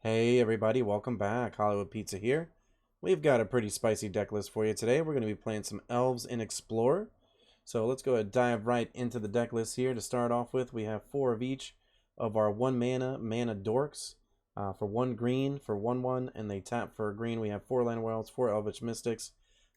Hey everybody, welcome back. Hollywoodpizza here. We've got a pretty spicy deck list for you today. We're going to be playing some Elves in Explorer. So let's go ahead and dive right into the deck list here. To start off with, we have 4 of each of our 1 mana dorks. For 1 green, for 1/1, and they tap for a green. We have 4 Land Elves, 4 Elvish Mystics.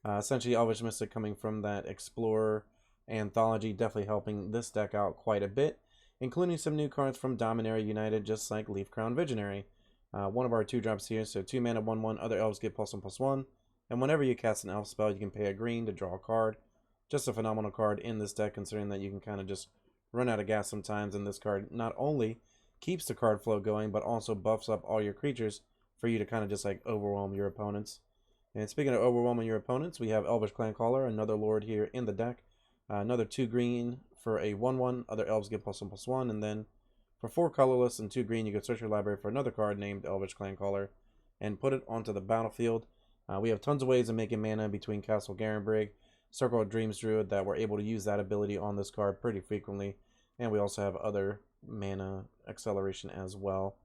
Essentially, Elvish Mystic coming from that Explorer anthology, definitely helping this deck out quite a bit, including some new cards from Dominaria United, just like Leafcrown Visionary. One of our 2-drops here, so 2 mana, 1/1, other elves get +1/+1. And whenever you cast an elf spell, you can pay a green to draw a card. Just a phenomenal card in this deck, considering that you can kind of just run out of gas sometimes. And this card not only keeps the card flow going, but also buffs up all your creatures for you to kind of just like overwhelm your opponents. And speaking of overwhelming your opponents, we have Elvish Clanscaller, another lord here in the deck. Another 2 green for a 1/1, other elves get +1/+1, and then for 4 colorless and 2 green, you can search your library for another card named Elvish Clanscaller and put it onto the battlefield. We have tons of ways of making mana between Castle Garenbrig, Circle of Dreams Druid, that we're able to use that ability on this card pretty frequently. And we also have other mana acceleration as well.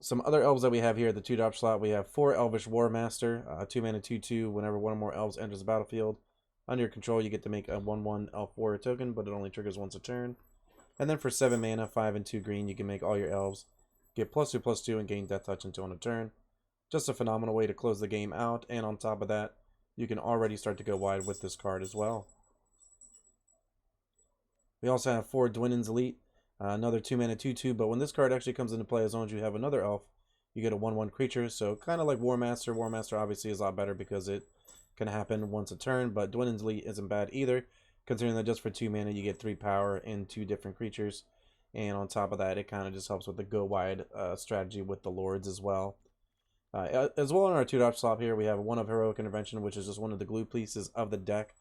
Some other elves that we have here at the 2-drop slot, we have 4 Elvish War Master, 2 mana 2/2. Whenever one or more elves enters the battlefield, under your control, you get to make a 1/1 Elf Warrior token, but it only triggers once a turn. And then for 7 mana, 5 and 2 green, you can make all your elves get +2/+2 and gain Death Touch until on a turn. Just a phenomenal way to close the game out, and on top of that, you can already start to go wide with this card as well. We also have 4 Dwinnen's Elite, another 2 mana 2/2, but when this card actually comes into play, as long as you have another elf, you get a 1/1 creature, so kind of like War Master. War Master obviously is a lot better because it can happen once a turn, but Dwinnen's Elite isn't bad either, considering that just for 2 mana you get 3 power and 2 different creatures. And on top of that, it kind of just helps with the go wide strategy with the lords as well. As well, in our 2-drop slot here, we have 1 of Heroic Intervention, which is just one of the glue pieces of the deck.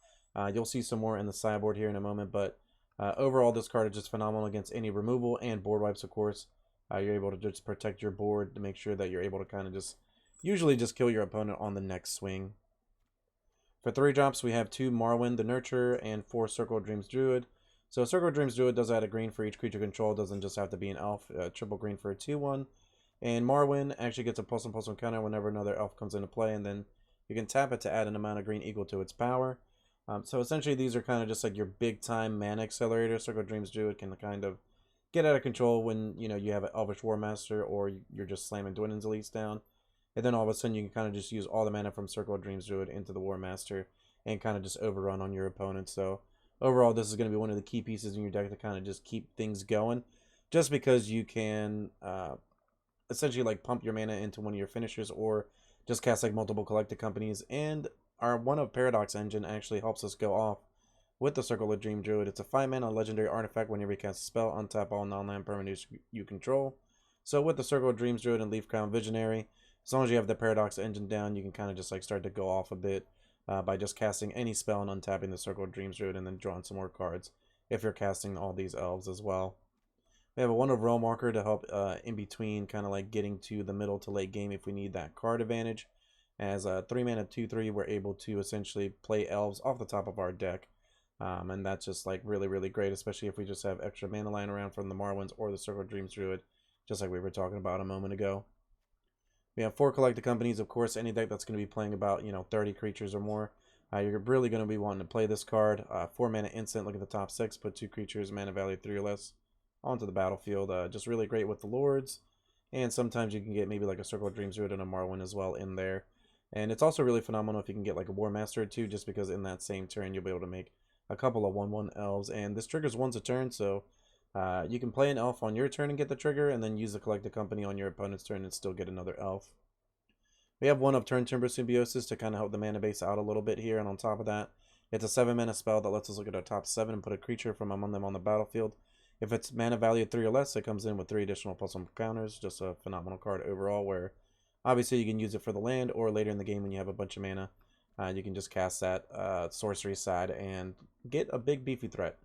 You'll see some more in the sideboard here in a moment, but overall, this card is just phenomenal against any removal and board wipes, of course. You're able to just protect your board to make sure that you're able to kind of just usually just kill your opponent on the next swing. For 3-drops, we have 2 Marwyn the Nurturer and 4 Circle of Dreams Druid. So Circle of Dreams Druid does add a green for each creature control. It doesn't just have to be an elf. Triple green for a 2/1. And Marwyn actually gets a +1/+1 counter whenever another elf comes into play, and then you can tap it to add an amount of green equal to its power. So essentially, these are kind of just like your big time mana accelerator. Circle of Dreams Druid can kind of get out of control when you have an Elvish War Master, or you're just slamming Dwinnen's Elites down. And then all of a sudden you can kind of just use all the mana from Circle of Dreams Druid into the War Master and kind of just overrun on your opponent. So overall, this is going to be one of the key pieces in your deck to kind of just keep things going, just because you can essentially like pump your mana into one of your finishers, or just cast like multiple collected companies. And our 1 of Paradox Engine actually helps us go off with the Circle of Dream Druid. It's a 5 mana legendary artifact. Whenever you cast a spell, untap all non-land permanents you control. So with the Circle of Dreams Druid and Leafcrown Visionary, as long as you have the Paradox Engine down, you can kind of just like start to go off a bit by just casting any spell and untapping the Circle of Dreams Druid, and then drawing some more cards if you're casting all these elves as well. We have a 1 of Realm Marker to help in between, kind of like getting to the middle to late game if we need that card advantage. As a 3 mana 2/3, we're able to essentially play elves off the top of our deck. And that's just like really, really great, especially if we just have extra mana lying around from the Marwyns or the Circle of Dreams Druid, just like we were talking about a moment ago. We have 4 collected companies. Of course, any deck that's going to be playing about 30 creatures or more, you're really going to be wanting to play this card. 4 mana instant. Look at the top 6. Put 2 creatures, mana value 3 or less, onto the battlefield. Just really great with the lords, and sometimes you can get maybe like a Circle of Dreams Druid and a Marwyn as well in there. And it's also really phenomenal if you can get like a War Master or 2, just because in that same turn you'll be able to make a couple of 1/1 elves, and this triggers once a turn, so you can play an elf on your turn and get the trigger, and then use the collected company on your opponent's turn and still get another elf. We have 1 of Turn Timber Symbiosis to kind of help the mana base out a little bit here, and on top of that, it's a 7 mana spell that lets us look at our top 7 and put a creature from among them on the battlefield. If it's mana value 3 or less, it comes in with 3 additional +1 counters. Just a phenomenal card overall, where obviously you can use it for the land, or later in the game when you have a bunch of mana, you can just cast that sorcery side and get a big beefy threat.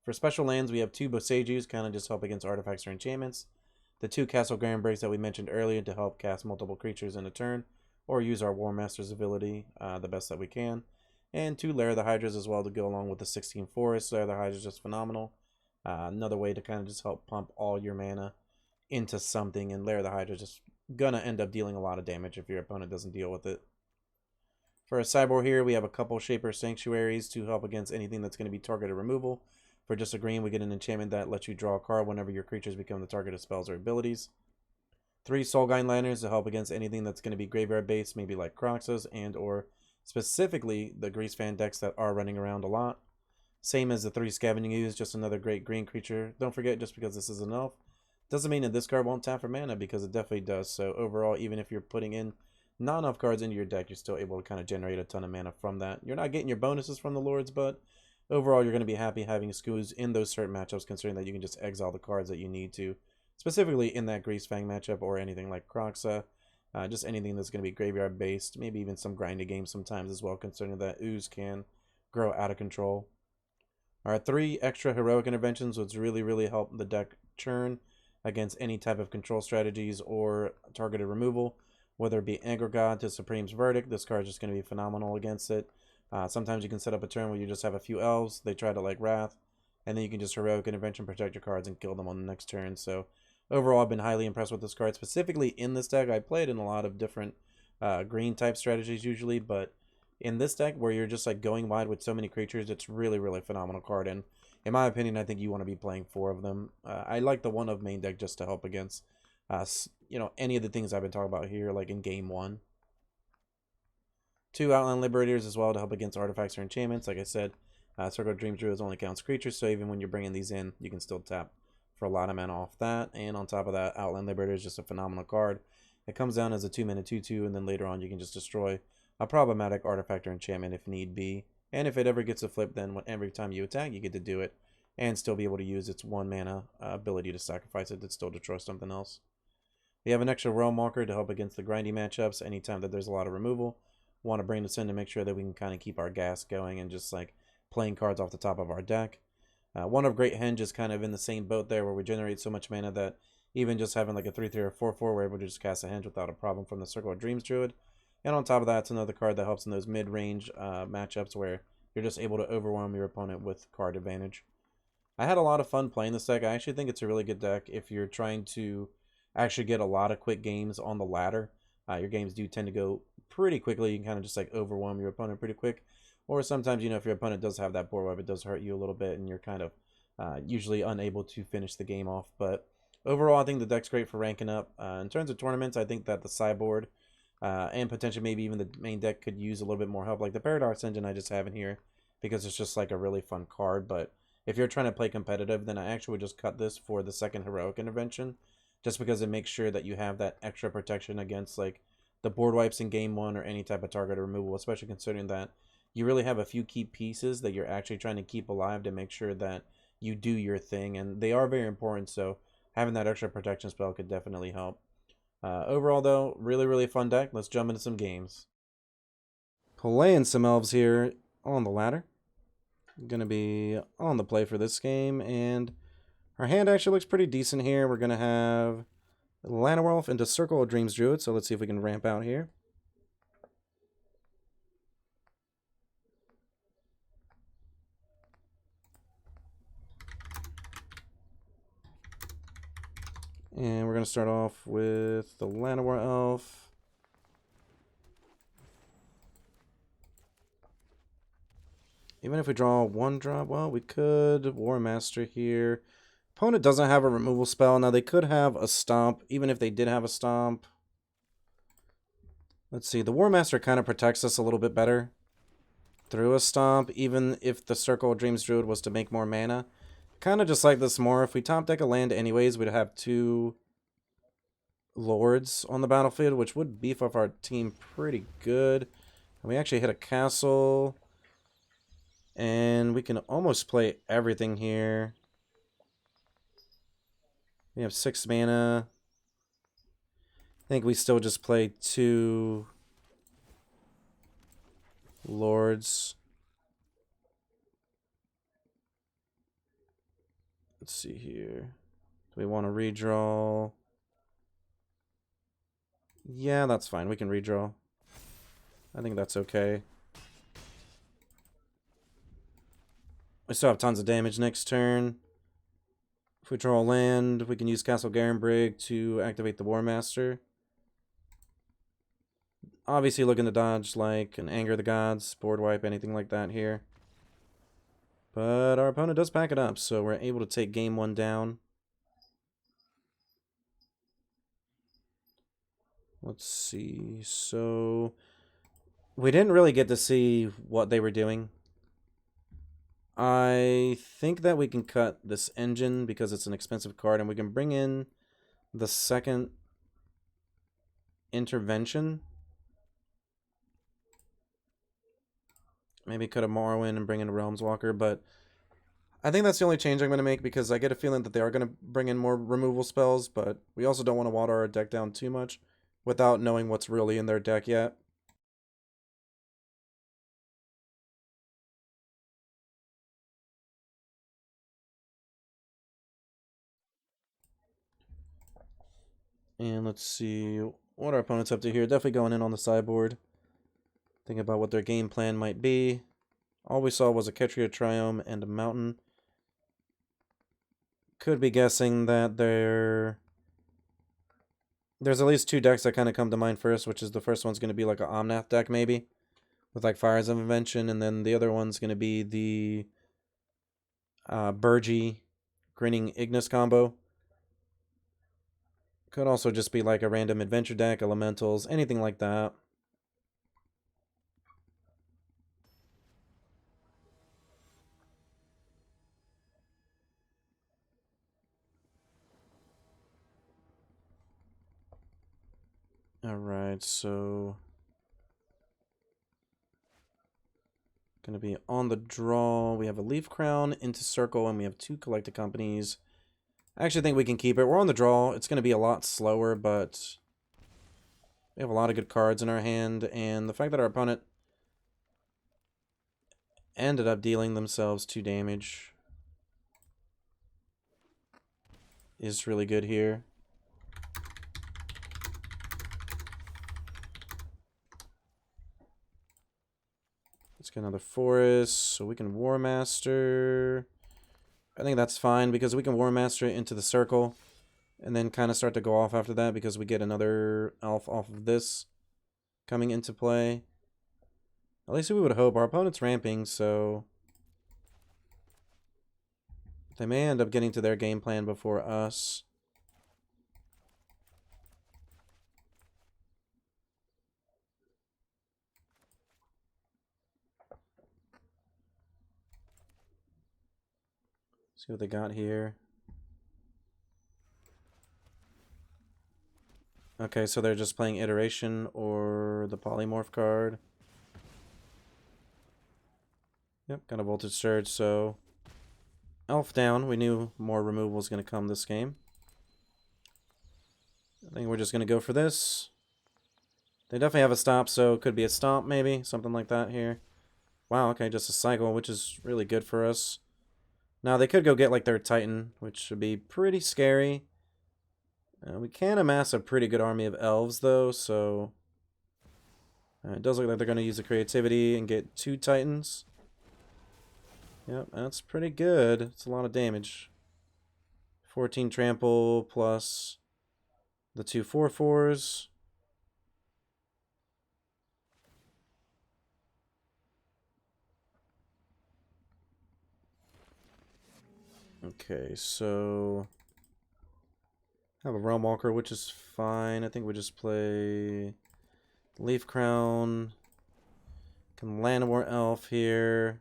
For special lands, we have 2 Bosejus, kind of just help against artifacts or enchantments. The 2 Castle Garenbrigs that we mentioned earlier to help cast multiple creatures in a turn, or use our War Master's ability the best that we can. And 2 Lair the Hydras as well to go along with the 16 Forests. Lair the Hydras is just phenomenal. Another way to kind of just help pump all your mana into something, and Lair the Hydra is just gonna end up dealing a lot of damage if your opponent doesn't deal with it. For a sideboard here, we have a couple Shaper Sanctuaries to help against anything that's going to be targeted removal. For just a green, we get an enchantment that lets you draw a card whenever your creatures become the target of spells or abilities. 3 Soulguide Lanterns to help against anything that's going to be graveyard based, maybe like Croxas and or specifically the Grease Fan decks that are running around a lot. Same as the 3 Scavenging Ooze, just another great green creature. Don't forget, just because this is an elf, doesn't mean that this card won't tap for mana, because it definitely does. So overall, even if you're putting in not enough cards into your deck, you're still able to kind of generate a ton of mana from that. You're not getting your bonuses from the Lords, but overall, you're going to be happy having Scoos in those certain matchups, considering that you can just exile the cards that you need to, specifically in that Grease Fang matchup or anything like Croxa, just anything that's going to be graveyard based, maybe even some grinding games sometimes as well, considering that Ooze can grow out of control. Our 3 extra Heroic Interventions, which really help the deck churn against any type of control strategies or targeted removal. Whether it be Anger God to Supreme's Verdict, this card is just going to be phenomenal against it. Sometimes you can set up a turn where you just have a few elves, they try to like Wrath, and then you can just Heroic Intervention, protect your cards, and kill them on the next turn. So overall, I've been highly impressed with this card. Specifically in this deck, I played in a lot of different green type strategies usually, but in this deck where you're just like going wide with so many creatures, it's really phenomenal card. And in my opinion, I think you want to be playing 4 of them. I like the 1 of main deck just to help against any of the things I've been talking about here, like in game 1. 2 Outland Liberators as well to help against artifacts or enchantments. Like I said, Circle of Dreams Druids only counts creatures, so even when you're bringing these in, you can still tap for a lot of mana off that. And on top of that, Outland Liberator is just a phenomenal card. It comes down as a 2-mana 2/2, and then later on you can just destroy a problematic artifact or enchantment if need be. And if it ever gets a flip, then every time you attack, you get to do it and still be able to use its 1 mana ability to sacrifice it to still destroy something else. We have an extra Realm Walker to help against the grindy matchups anytime that there's a lot of removal. Want to bring this in to make sure that we can kind of keep our gas going and just like playing cards off the top of our deck. One of Great Henge is kind of in the same boat there, where we generate so much mana that even just having like a 3/3 or 4/4, we're able to just cast a Henge without a problem from the Circle of Dreams Druid. And on top of that, it's another card that helps in those mid-range matchups where you're just able to overwhelm your opponent with card advantage. I had a lot of fun playing this deck. I actually think it's a really good deck if you're trying to actually get a lot of quick games on the ladder. Your games do tend to go pretty quickly. You can kind of just like overwhelm your opponent pretty quick. Or sometimes, if your opponent does have that board wipe, it does hurt you a little bit and you're kind of usually unable to finish the game off. But overall, I think the deck's great for ranking up. In terms of tournaments, I think that the sideboard and potentially maybe even the main deck could use a little bit more help. Like the Paradox Engine I just have in here because it's just like a really fun card. But if you're trying to play competitive, then I actually would just cut this for the 2nd Heroic Intervention, just because it makes sure that you have that extra protection against like the board wipes in game 1 or any type of target removal, especially considering that you really have a few key pieces that you're actually trying to keep alive to make sure that you do your thing, and they are very important, so having that extra protection spell could definitely help. Overall though, really fun deck. Let's jump into some games. Playing some Elves here on the ladder. Gonna be on the play for this game, and our hand actually looks pretty decent here. We're gonna have Llanowar into Circle of Dreams Druid, so let's see if we can ramp out here. And we're going to start off with the Llanowar Elf. Even if we draw 1 drop, well, we could War Master here. Opponent doesn't have a removal spell. Now, they could have a Stomp, even if they did have a Stomp. Let's see, the War Master kind of protects us a little bit better through a Stomp, even if the Circle of Dreams Druid was to make more mana. Kind of just like this more. If we top deck a land anyways, we'd have 2 Lords on the battlefield, which would beef up our team pretty good. And we actually hit a castle. And we can almost play everything here. We have 6 mana. I think we still just play 2 Lords. Let's see here. Do we want to redraw? Yeah, that's fine. We can redraw. I think that's okay. We still have tons of damage next turn. If we draw a land, we can use Castle Garenbrig to activate the War Master. Obviously looking to dodge like an Anger the Gods, board wipe, anything like that here. But our opponent does pack it up, so we're able to take game 1 down. Let's see. So we didn't really get to see what they were doing. I think that we can cut this engine because it's an expensive card, and we can bring in the second intervention. Maybe cut a Morrowind and bring in a Realms Walker, but I think that's the only change I'm going to make because I get a feeling that they are going to bring in more removal spells, but we also don't want to water our deck down too much without knowing what's really in their deck yet. And let's see what our opponent's up to here. Definitely going in on the sideboard. Think about what their game plan might be. All we saw was a Ketria Triome and a Mountain. Could be guessing that there's at least 2 decks that kind of come to mind first, which is the first one's going to be like an Omnath deck maybe, with like Fires of Invention, and then the other one's going to be the Burgy Grinning Ignis combo. Could also just be like a random adventure deck, elementals, anything like that. Alright, so gonna be on the draw. We have a Leaf Crown into Circle, and we have 2 Collected Companies. I actually think we can keep it. We're on the draw. It's gonna be a lot slower, but we have a lot of good cards in our hand, and the fact that our opponent ended up dealing themselves 2 damage is really good here. Let's get another Forest, so we can War Master. I think that's fine, because we can War Master it into the circle, and then kind of start to go off after that, because we get another elf off of this coming into play. At least we would hope. Our opponent's ramping, so they may end up getting to their game plan before us. See what they got here. Okay, so they're just playing Iteration or the Polymorph card. Yep, got a Voltage Surge, so Elf down. We knew more removal was going to come this game. I think we're just going to go for this. They definitely have a stop, so it could be a stomp maybe, something like that here. Wow, okay, just a cycle, which is really good for us. Now, they could go get like their Titan, which would be pretty scary. We can amass a pretty good army of elves, though, so it does look like they're going to use the creativity and get 2 Titans. Yep, that's pretty good. It's a lot of damage. 14 trample plus the 2 4/4s. Okay, so I have a Realm Walker, which is fine. I think we just play Leaf Crown. Can land more Elf here.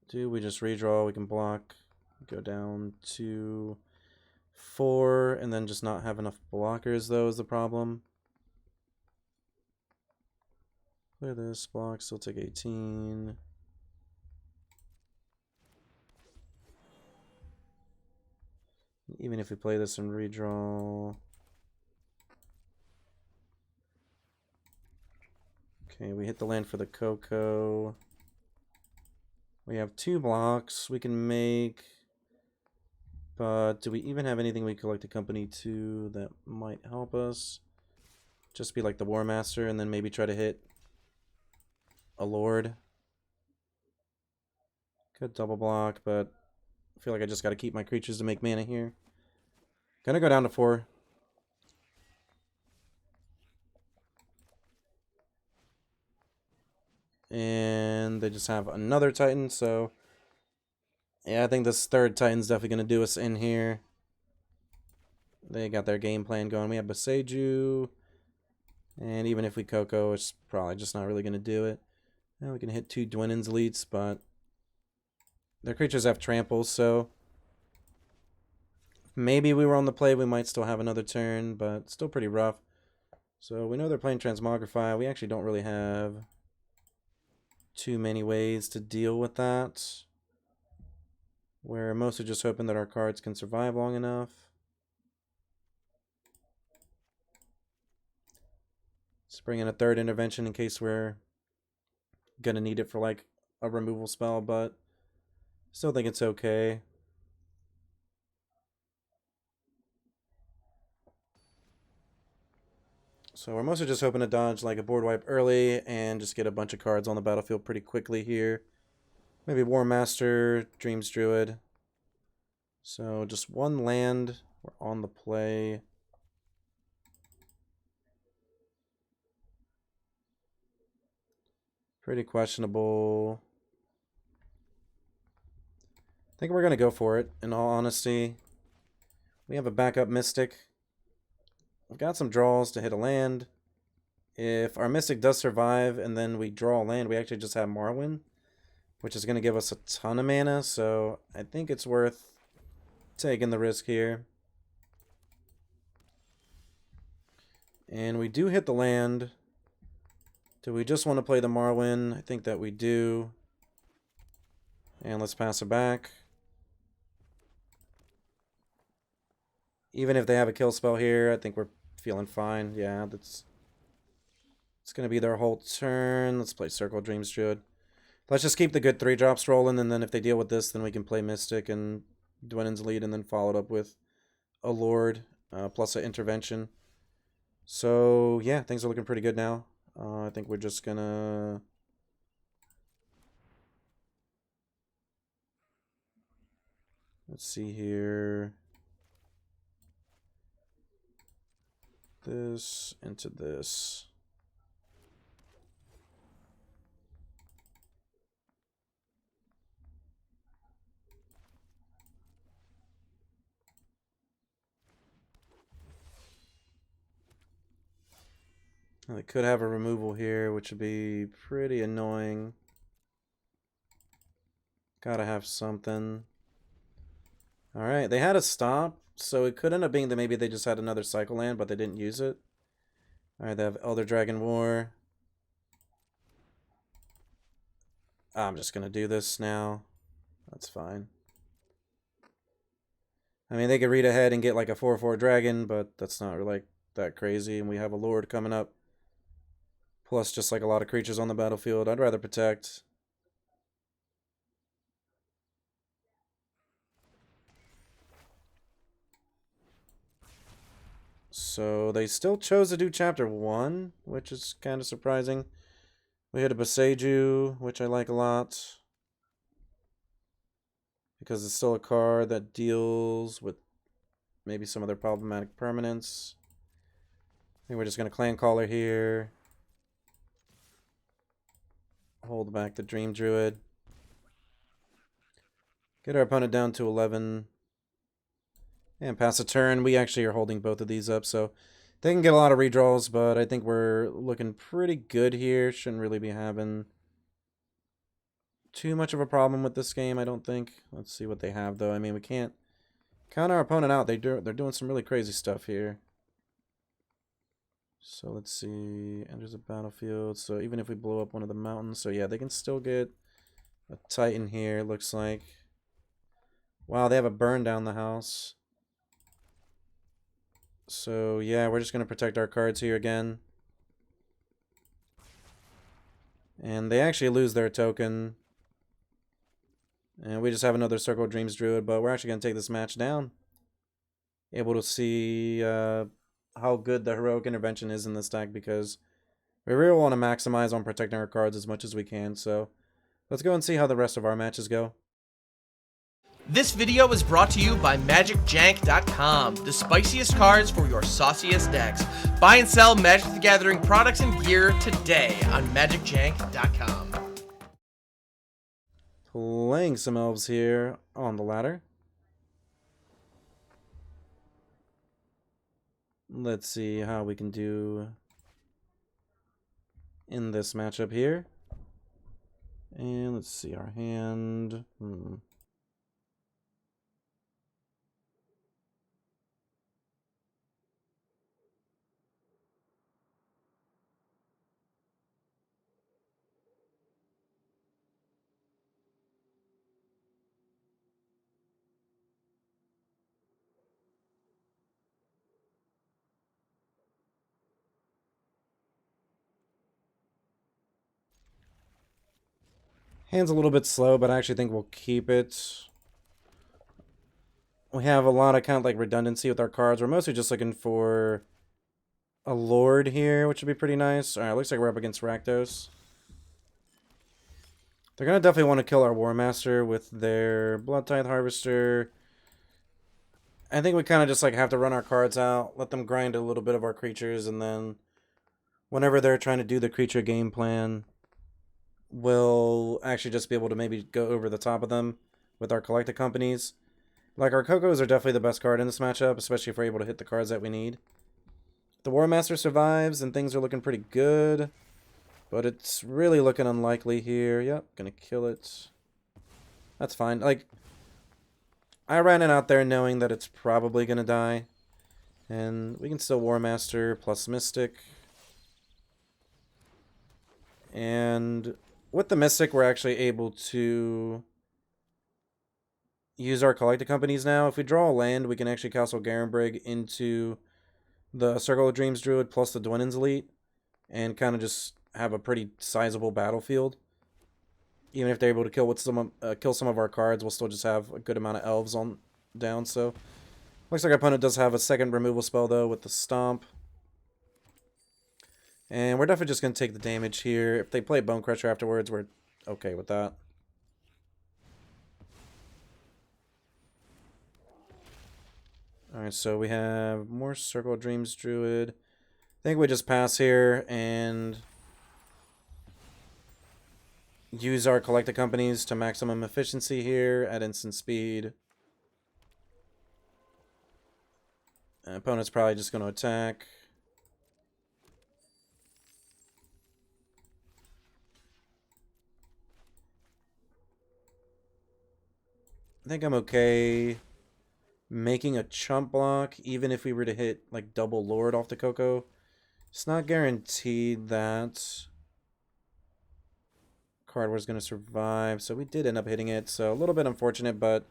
Do we just redraw? We can block. Go down to 4, and then just not have enough blockers, though, is the problem. Clear this, block, still take 18. Even if we play this and redraw. Okay, we hit the land for the Coco. We have 2 blocks we can make. But do we even have anything we collect a company to that might help us? Just be like the War Master and then maybe try to hit a Lord. Could double block, but I feel like I just got to keep my creatures to make mana here. Gonna go down to 4. And they just have another Titan, so... Yeah, I think this third Titan's definitely going to do us in here. They got their game plan going. We have Boseiju. And even if we Coco, it's probably just not really going to do it. Now we can hit 2 Dwynen's Elites, but... Their creatures have tramples, so... Maybe we were on the play, we might still have another turn, but still pretty rough. So we know they're playing Transmogrify. We actually don't really have too many ways to deal with that. We're mostly just hoping that our cards can survive long enough. Let's bring in a third intervention in case we're gonna need it for like a removal spell, but still think it's okay. So we're mostly just hoping to dodge like a board wipe early and just get a bunch of cards on the battlefield pretty quickly here. Maybe War Master, Dreams Druid. So just 1 land. We're on the play. Pretty questionable. I think we're going to go for it, in all honesty. We have a backup Mystic. We've got some draws to hit a land. If our Mystic does survive and then we draw a land, we actually just have Marwyn, which is going to give us a ton of mana, so I think it's worth taking the risk here. And we do hit the land. Do we just want to play the Marwyn? I think that we do. And let's pass it back. Even if they have a kill spell here, I think we're feeling fine. Yeah, it's going to be their whole turn. Let's play Circle Dreams Druid. Let's just keep the good 3-drops rolling, and then if they deal with this, then we can play Mystic and Dwynen's Lead, and then follow it up with a Lord, plus an Intervention. So, yeah, things are looking pretty good now. I think we're just going to... Let's see here. This into this. They could have a removal here, which would be pretty annoying. Gotta have something. Alright, they had a stop, so it could end up being that maybe they just had another cycle land, but they didn't use it. Alright, they have Elder Dragon War. I'm just gonna do this now. That's fine. I mean, they could read ahead and get like a 4/4 dragon, but that's not really like that crazy. And we have a Lord coming up. Plus just like a lot of creatures on the battlefield. I'd rather protect. So they still chose to do Chapter 1, which is kind of surprising. We hit a Boseiju, which I like a lot. Because it's still a card that deals with maybe some other problematic permanents. I think we're just going to Clan Caller here. Hold back the Dream Druid. Get our opponent down to 11. And pass a turn. We actually are holding both of these up, so they can get a lot of redraws, but I think we're looking pretty good here. Shouldn't really be having too much of a problem with this game, I don't think. Let's see what they have, though. I mean, we can't count our opponent out. They're doing some really crazy stuff here. So let's see. Enters a battlefield. So even if we blow up one of the mountains, so yeah, they can still get a Titan here, looks like. Wow, they have a burn down the house. So yeah, we're just going to protect our cards here again. And they actually lose their token. And we just have another Circle Dreams Druid, but we're actually going to take this match down. Able to see how good the Heroic Intervention is in this deck, because we really want to maximize on protecting our cards as much as we can. So let's go and see how the rest of our matches go. This video is brought to you by MagicJank.com, the spiciest cards for your sauciest decks. Buy and sell Magic the Gathering products and gear today on MagicJank.com. Playing some elves here on the ladder. Let's see how we can do in this matchup here. And let's see our hand. Hand's a little bit slow, but I actually think we'll keep it. We have a lot of kind of like redundancy with our cards. We're mostly just looking for a Lord here, which would be pretty nice. Alright, looks like we're up against Rakdos. They're going to definitely want to kill our War Master with their Blood Tithe Harvester. I think we kind of just like have to run our cards out, let them grind a little bit of our creatures, and then whenever they're trying to do the creature game plan, we'll actually just be able to maybe go over the top of them with our collected companies. Like, our Cocos are definitely the best card in this matchup, especially if we're able to hit the cards that we need. The War Master survives, and things are looking pretty good. But it's really looking unlikely here. Yep, gonna kill it. That's fine. Like, I ran it out there knowing that it's probably gonna die. And we can still War Master plus Mystic. And with the Mystic, we're actually able to use our collected companies now. If we draw a land, we can actually castle Garenbrig into the Circle of Dreams Druid plus the Dwynen's Elite and kind of just have a pretty sizable battlefield. Even if they're able to kill some of our cards, we'll still just have a good amount of elves on down. So looks like our opponent does have a second removal spell though with the Stomp. And we're definitely just going to take the damage here. If they play Bone Crusher afterwards, we're okay with that. Alright, so we have more Circle of Dreams Druid. I think we just pass here and use our collected companies to maximum efficiency here at instant speed. Opponent's probably just going to attack. I think I'm okay making a chump block, even if we were to hit like double Lord off the Coco. It's not guaranteed that card was going to survive, so we did end up hitting it. So a little bit unfortunate, but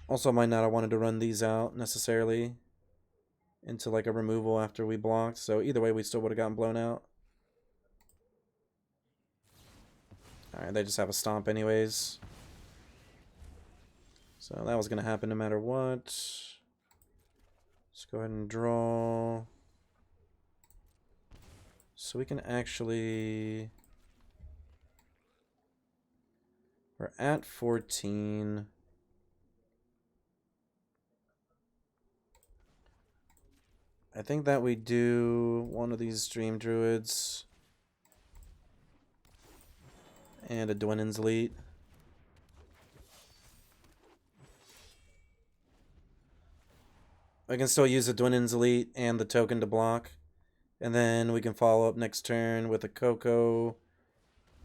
also might not have wanted to run these out necessarily into like a removal after we blocked. So either way, we still would have gotten blown out. Alright, they just have a Stomp anyways. So that was going to happen no matter what. Let's go ahead and draw. So we can actually... We're at 14. I think that we do one of these Dream Druids. And a Dwynen's Elite. I can still use the Dwynen's Elite and the token to block. And then we can follow up next turn with a Coco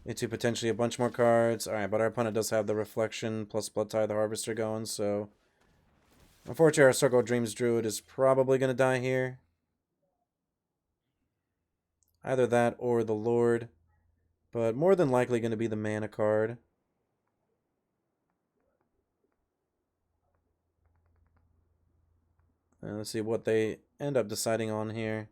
into potentially a bunch more cards. Alright, but our opponent does have the Reflection plus Blood Tithe the Harvester going, so... Unfortunately, our Circle of Dreams Druid is probably going to die here. Either that or the Lord. But more than likely going to be the mana card. And let's see what they end up deciding on here.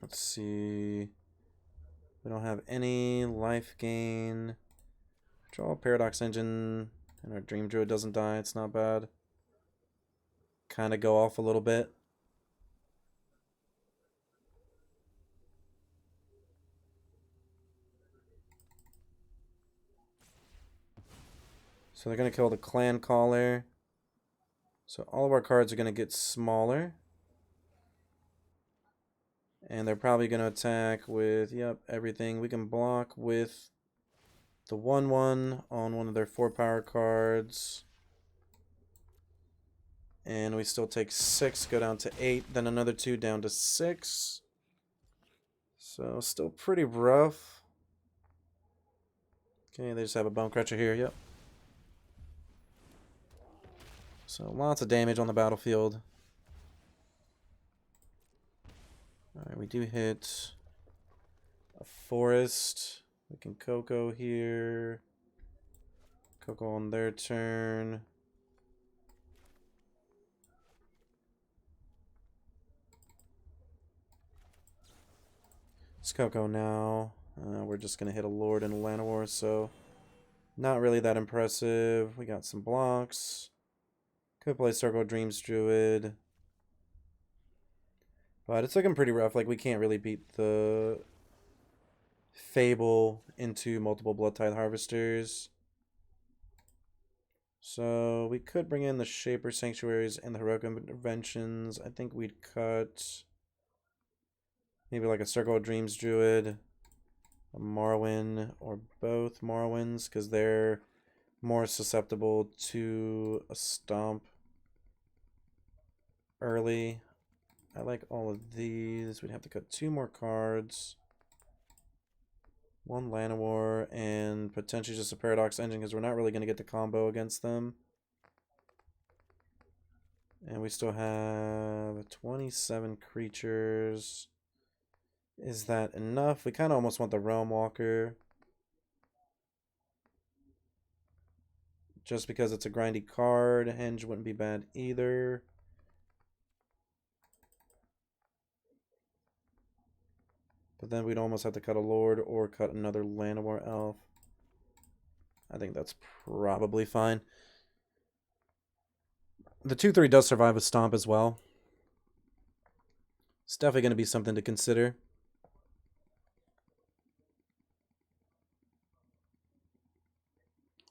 Let's see. We don't have any life gain. Draw a Paradox Engine. And our Dream Druid doesn't die. It's not bad. Kind of go off a little bit. So they're going to kill the Clan Caller. So all of our cards are going to get smaller. And they're probably going to attack with, yep, everything. We can block with the 1/1 on one of their 4 power cards. And we still take 6, go down to 8. Then another 2 down to 6. So still pretty rough. Okay, they just have a Bone Crusher here, yep. So lots of damage on the battlefield. Alright, we do hit a Forest. We can Coco here. Coco on their turn. It's Coco now. We're just going to hit a Lord and a Llanowar, so not really that impressive. We got some blocks. Could play Circle Dreams Druid. But it's looking pretty rough. Like, we can't really beat the Fable into multiple Bloodtithe Harvesters. So we could bring in the Shaper Sanctuaries and the Heroic Interventions. I think we'd cut maybe like a Circle of Dreams Druid, a Morrowind, or both Morrowinds, because they're more susceptible to a Stomp early. I like all of these. We'd have to cut 2 more cards. 1 Llanowar, and potentially just a Paradox Engine, because we're not really going to get the combo against them. And we still have 27 creatures. Is that enough? We kind of almost want the Realm Walker. Just because it's a grindy card. Henge wouldn't be bad either. But then we'd almost have to cut a Lord or cut another Llanowar Elf. I think that's probably fine. The 2/3 does survive with Stomp as well. It's definitely going to be something to consider.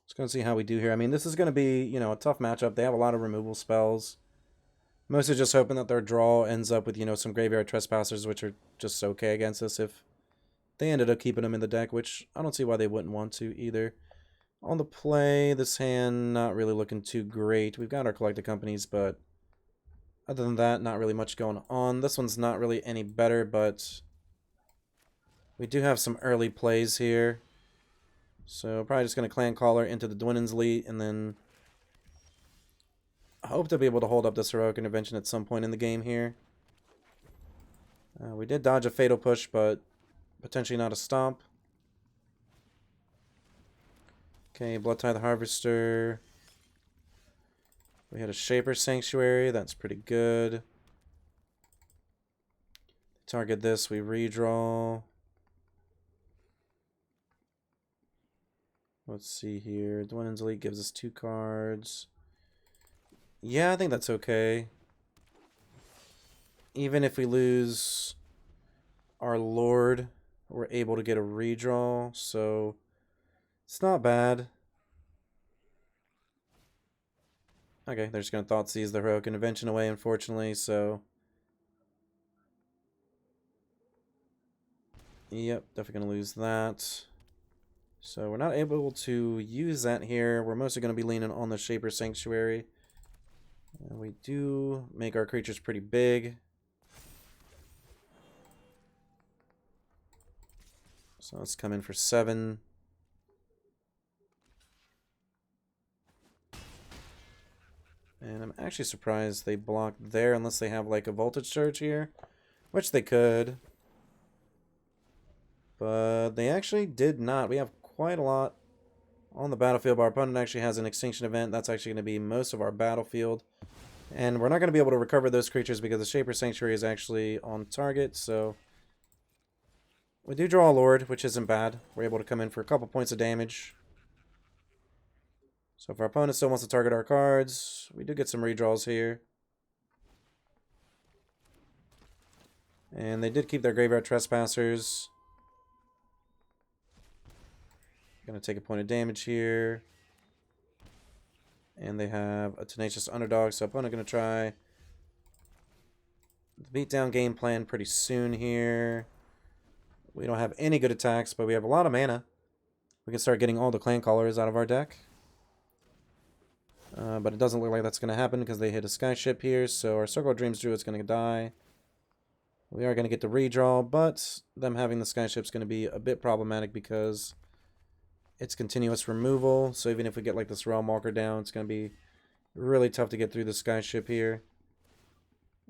Just going to see how we do here. I mean, this is going to be, you know, a tough matchup. They have a lot of removal spells. Mostly just hoping that their draw ends up with, you know, some Graveyard Trespassers, which are just okay against us if they ended up keeping them in the deck, which I don't see why they wouldn't want to either. On the play, this hand not really looking too great. We've got our Collected Companies, but other than that, not really much going on. This one's not really any better, but we do have some early plays here. So probably just going to Clan Caller into the Dwinnen's Elite, and then I hope to be able to hold up this Heroic Intervention at some point in the game here. We did dodge a Fatal Push, but potentially not a Stomp. Okay, Bloodtithe Harvester. We had a Shaper Sanctuary. That's pretty good. Target this, we redraw. Let's see here. Dwinnen's Elite gives us 2 cards. Yeah, I think that's okay. Even if we lose our Lord, we're able to get a redraw, so it's not bad. Okay, they're just going to Thoughtseize the Heroic Intervention away, unfortunately, so yep, definitely going to lose that. So we're not able to use that here. We're mostly going to be leaning on the Shaper Sanctuary. And we do make our creatures pretty big. So let's come in for 7. And I'm actually surprised they blocked there unless they have like a Voltage Surge here, which they could. But they actually did not. We have quite a lot on the battlefield. Our opponent actually has an Extinction Event. That's actually going to be most of our battlefield. And we're not going to be able to recover those creatures because the Shaper Sanctuary is actually on target. So we do draw a Lord, which isn't bad. We're able to come in for a couple points of damage. So if our opponent still wants to target our cards, we do get some redraws here. And they did keep their Graveyard Trespassers. Gonna take a point of damage here. And they have a tenacious underdog, so opponent going to try the beatdown game plan pretty soon here. We don't have any good attacks, but we have a lot of mana. We can start getting all the clan callers out of our deck. But it doesn't look like that's going to happen because they hit a skyship here, so our Circle of Dreams Druid's going to die. We are going to get the redraw, but them having the skyship's going to be a bit problematic because it's continuous removal. So even if we get like this Realm Walker down, it's going to be really tough to get through the skyship here.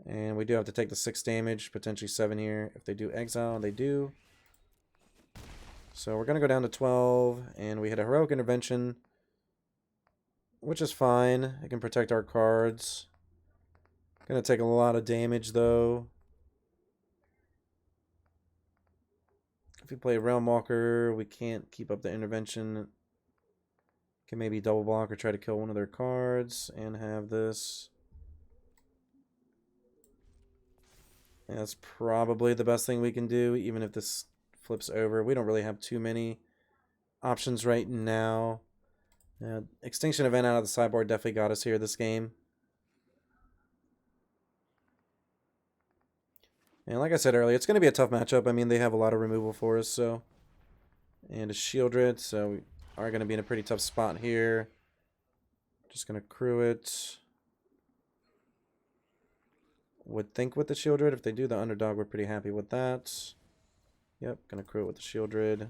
And we do have to take the 6 damage, potentially 7 here. If they do exile, they do. So we're going to go down to 12, and we hit a Heroic Intervention, which is fine. It can protect our cards. Going to take a lot of damage, though. If we play Realm Walker, we can't keep up the intervention. Can maybe double block or try to kill one of their cards and have this. And that's probably the best thing we can do, even if this flips over. We don't really have too many options right now. Extinction Event out of the sideboard definitely got us here this game. And like I said earlier, it's going to be a tough matchup. I mean, they have a lot of removal for us, so. And a Shieldred, so we are going to be in a pretty tough spot here. Just going to crew it. Would think with the Shieldred. If they do the underdog, we're pretty happy with that. Yep, going to crew it with the Shieldred.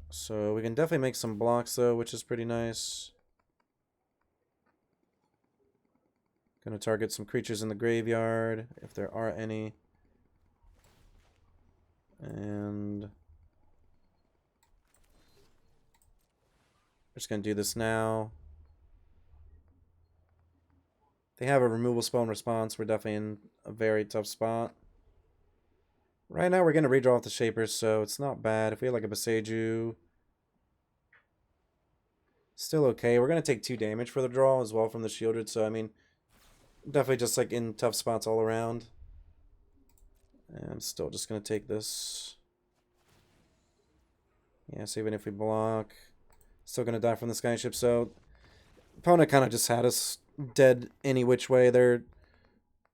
So we can definitely make some blocks, though, which is pretty nice. Going to target some creatures in the graveyard, if there are any. And we're just going to do this now. They have a removal spell in response. We're definitely in a very tough spot. Right now, we're going to redraw off the Shapers, so it's not bad. If we have like a Boseiju, still okay. We're going to take 2 damage for the draw as well from the Shieldred, so I mean, definitely just like in tough spots all around. And I'm still just going to take this. Yeah, so even if we block, still going to die from the skyship. So opponent kind of just had us dead any which way. They're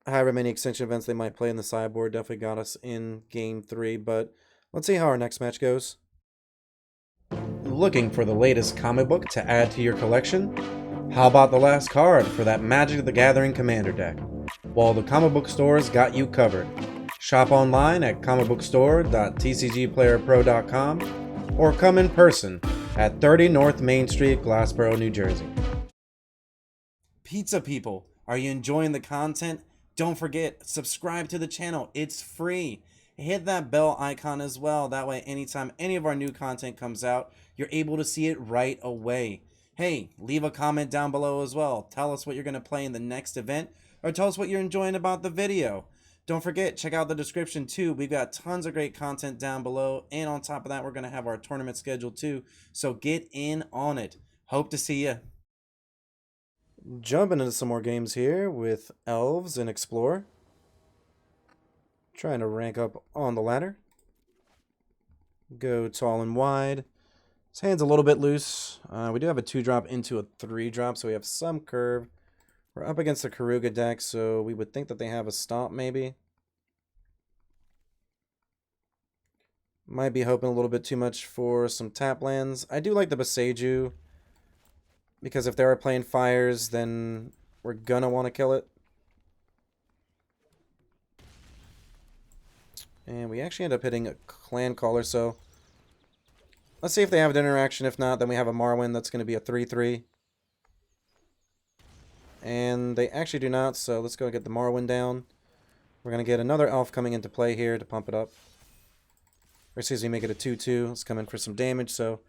however many extension events they might play in the sideboard definitely got us in game 3. But let's see how our next match goes. Looking for the latest comic book to add to your collection? How about the last card for that Magic the Gathering Commander deck? Well, the comic book store's got you covered. Shop online at comicbookstore.tcgplayerpro.com or come in person at 30 North Main Street, Glassboro, New Jersey. Pizza people, are you enjoying the content? Don't forget, subscribe to the channel. It's free. Hit that bell icon as well. That way, anytime any of our new content comes out, you're able to see it right away. Hey, leave a comment down below as well. Tell us what you're going to play in the next event, or tell us what you're enjoying about the video. Don't forget, check out the description too. We've got tons of great content down below, and on top of that, we're going to have our tournament schedule too, so get in on it. Hope to see you. Jumping into some more games here with Elves and Explore. Trying to rank up on the ladder. Go tall and wide. His hand's a little bit loose. We do have a 2-drop into a 3-drop, so we have some curve. We're up against the Karuga deck, so we would think that they have a stomp maybe. Might be hoping a little bit too much for some tap lands. I do like the Boseiju, because if they are playing fires, then we're gonna want to kill it. And we actually end up hitting a clan caller, so let's see if they have an interaction. If not, then we have a Marwyn that's going to be a 3/3. And they actually do not, so let's go get the Marwyn down. We're going to get another elf coming into play here to pump it up. Or excuse me, make it a 2/2. Let's come in for some damage, so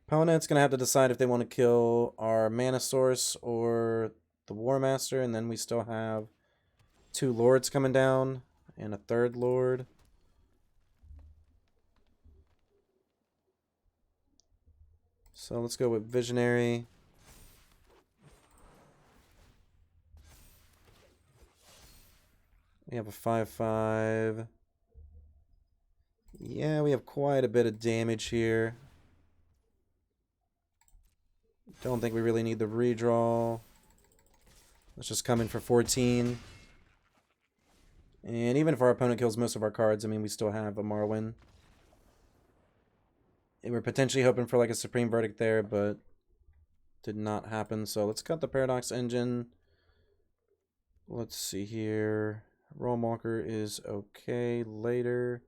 opponent's going to have to decide if they want to kill our mana source or the War Master, and then we still have 2 lords coming down and a 3rd lord. So let's go with Visionary. We have a 5/5. Yeah, we have quite a bit of damage here. Don't think we really need the redraw. Let's just come in for 14. And even if our opponent kills most of our cards, I mean, we still have a Morrowind. And we're potentially hoping for like a Supreme Verdict there, but did not happen. So let's cut the Paradox Engine. Let's see here. Rollwalker is okay later.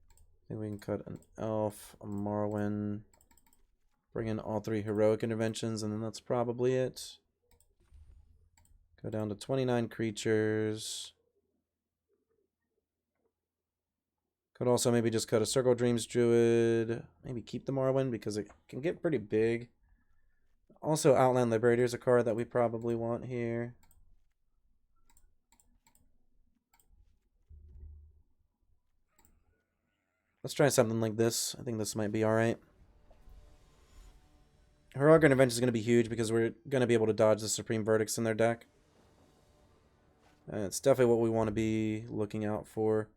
I think we can cut an Elf, a Morrowind. Bring in all 3 Heroic Interventions, and then that's probably it. Go down to 29 creatures. Could also maybe just cut a Circle Dreams Druid. Maybe keep the Morrowind because it can get pretty big. Also, Outland Liberator is a card that we probably want here. Let's try something like this. I think this might be alright. Heroic Intervention is going to be huge because we're going to be able to dodge the Supreme Verdicts in their deck. It's definitely what we want to be looking out for.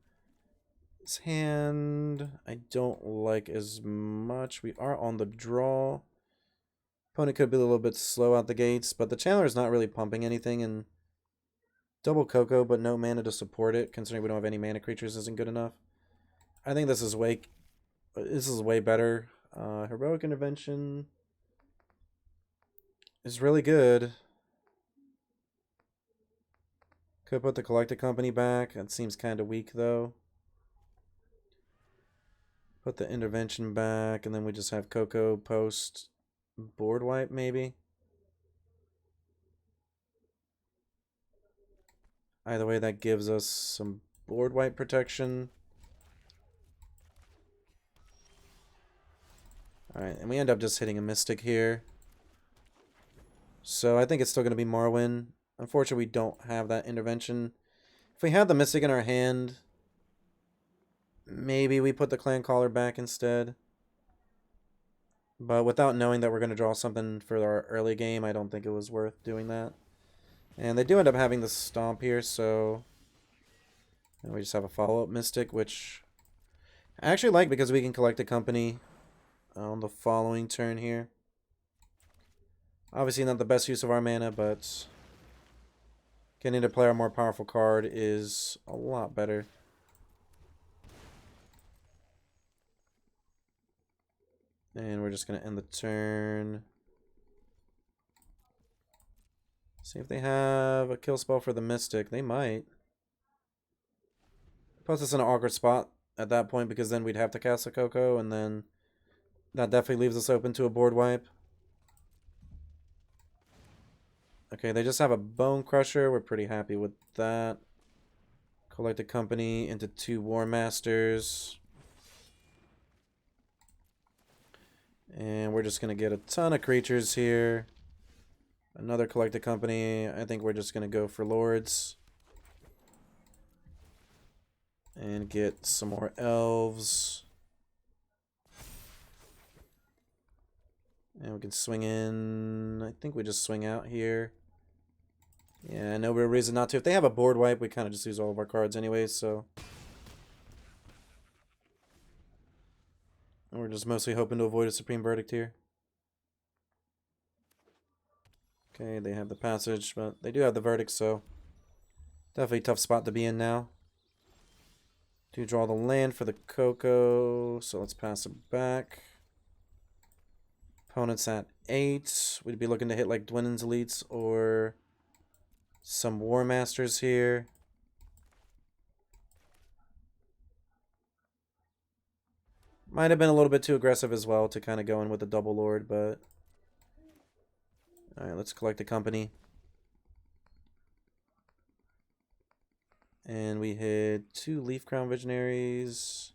This hand, I don't like as much. We are on the draw. Opponent could be a little bit slow out the gates, but the Chandler is not really pumping anything, and double Coco, but no mana to support it, considering we don't have any mana creatures, isn't good enough. I think this is way better. Heroic Intervention is really good. Could put the Collected Company back. That seems kind of weak, though. Put the Intervention back, and then we just have Coco post board wipe, maybe. Either way, that gives us some board wipe protection. Alright, and we end up just hitting a Mystic here. So I think it's still going to be Morrowind. Unfortunately, we don't have that Intervention. If we had the Mystic in our hand, maybe we put the Clan Caller back instead. But without knowing that we're going to draw something for our early game, I don't think it was worth doing that. And they do end up having the Stomp here, so and we just have a follow-up Mystic, which I actually like because we can collect a company on the following turn here. Obviously not the best use of our mana, but getting to play our more powerful card is a lot better. And we're just going to end the turn. See if they have a kill spell for the Mystic. They might. Puts us in an awkward spot at that point because then we'd have to cast a Coco, and then that definitely leaves us open to a board wipe. Okay, they just have a Bone Crusher. We're pretty happy with that. Collected Company into 2 War Masters. And we're just going to get a ton of creatures here. Another Collected Company. I think we're just going to go for Lords. And get some more Elves. And we can swing in. I think we just swing out here. Yeah, no real reason not to. If they have a board wipe, we kind of just use all of our cards anyways, so. And we're just mostly hoping to avoid a Supreme Verdict here. Okay, they have the passage, but they do have the verdict, so definitely a tough spot to be in now. Do draw the land for the Coco, so let's pass it back. Opponent's at 8. We'd be looking to hit like Dwindon's Elites or some War Masters here. Might have been a little bit too aggressive as well to kind of go in with the Double Lord, but alright, let's collect the company. And we hit 2 Leaf Crown Visionaries.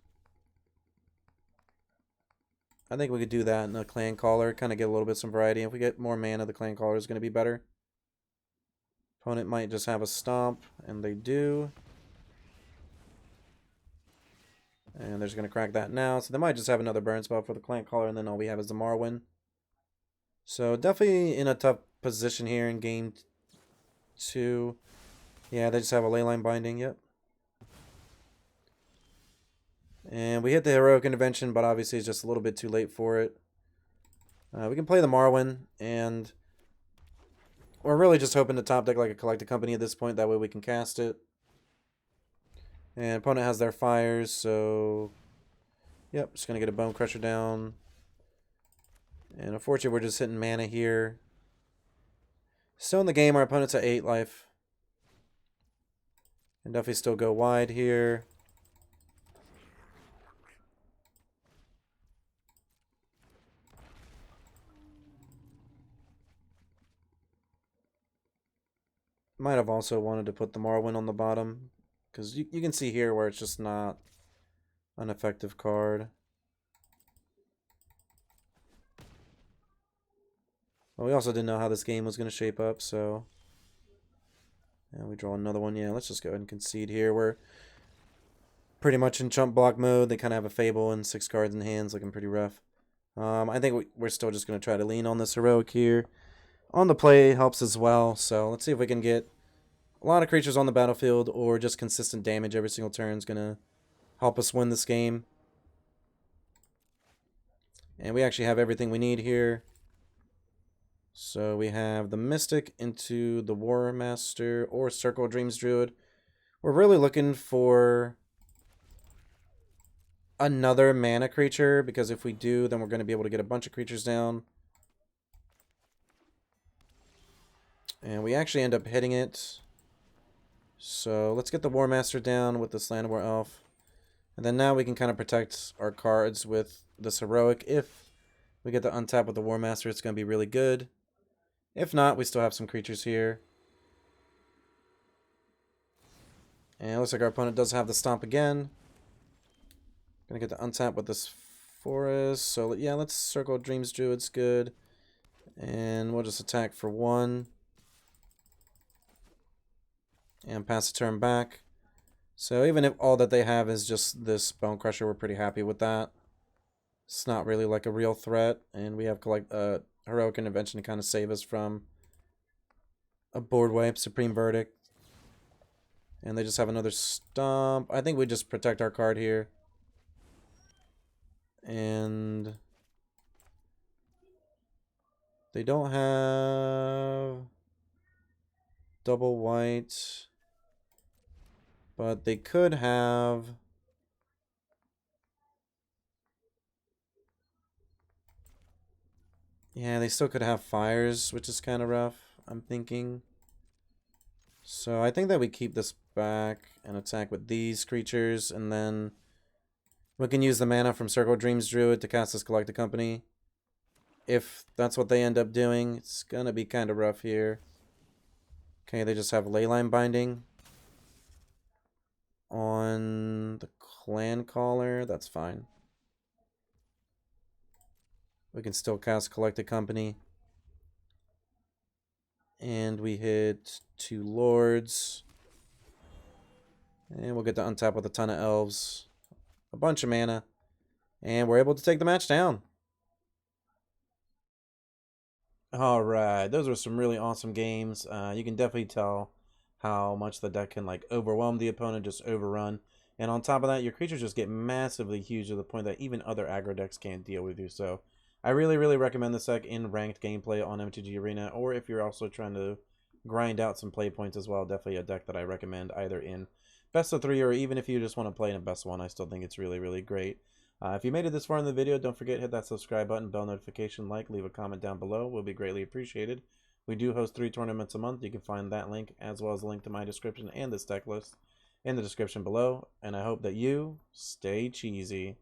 I think we could do that in a Clan Caller, kind of get a little bit some variety. If we get more mana, the Clan Caller is going to be better. Opponent might just have a Stomp, and they do. And they're just going to crack that now. So they might just have another burn spell for the Clan Caller, and then all we have is the Morrowind. So definitely in a tough position here in game 2. Yeah, they just have a Leyline Binding, yep. And we hit the Heroic Intervention, but obviously it's just a little bit too late for it. We can play the Marwyn, and we're really just hoping to top deck like a Collected Company at this point. That way we can cast it. And opponent has their fires, so yep, just gonna get a Bone Crusher down. And unfortunately, we're just hitting mana here. Still in the game, our opponent's at 8 life. And definitely still go wide here. Might have also wanted to put the Marwyn on the bottom, because you can see here where it's just not an effective card. Well, we also didn't know how this game was going to shape up, so... And we draw another one. Yeah, let's just go ahead and concede here. We're pretty much in chump block mode. They kind of have a Fable and 6 cards in hands, looking pretty rough. I think we're still just going to try to lean on this Heroic here. On the play helps as well, so let's see if we can get a lot of creatures on the battlefield or just consistent damage every single turn is going to help us win this game. And we actually have everything we need here. So we have the Mystic into the War Master or Circle of Dreams Druid. We're really looking for another mana creature, because if we do, then we're going to be able to get a bunch of creatures down. And we actually end up hitting it. So let's get the War Master down with this Land War Elf. And then now we can kind of protect our cards with this Heroic. If we get the untap with the War Master, it's going to be really good. If not, we still have some creatures here. And it looks like our opponent does have the Stomp again. Gonna get the untap with this Forest. So yeah, let's Circle of Dreams Druid's good. And we'll just attack for 1. And pass the turn back. So even if all that they have is just this Bone Crusher, we're pretty happy with that. It's not really like a real threat. And we have Heroic Intervention to kind of save us from a board wipe, Supreme Verdict. And they just have another Stomp. I think we just protect our card here. And they don't have double white, but they could have they still could have fires, which is kind of rough, I'm thinking. So I think that we keep this back and attack with these creatures, and then we can use the mana from Circle of Dreams Druid to cast this Collected Company. If that's what they end up doing, it's going to be kind of rough here. Okay, they just have Leyline Binding on the Clan Caller. That's fine. We can still cast Collected Company. And we hit 2 Lords. And we'll get to untap with a ton of Elves. A bunch of mana. And we're able to take the match down. Alright, those were some really awesome games. You can definitely tell how much the deck can like overwhelm the opponent, just overrun. And on top of that, your creatures just get massively huge to the point that even other aggro decks can't deal with you. So I really, really recommend this deck in ranked gameplay on MTGArena, or if you're also trying to grind out some play points as well, definitely a deck that I recommend either in best of 3 or even if you just want to play in a best 1. I still think it's really, really great. If you made it this far in the video, don't forget to hit that subscribe button, bell notification, leave a comment down below. Will be greatly appreciated. We do host 3 tournaments a month. You can find that link as well as a link to my description and this deck list in the description below. And I hope that you stay cheesy.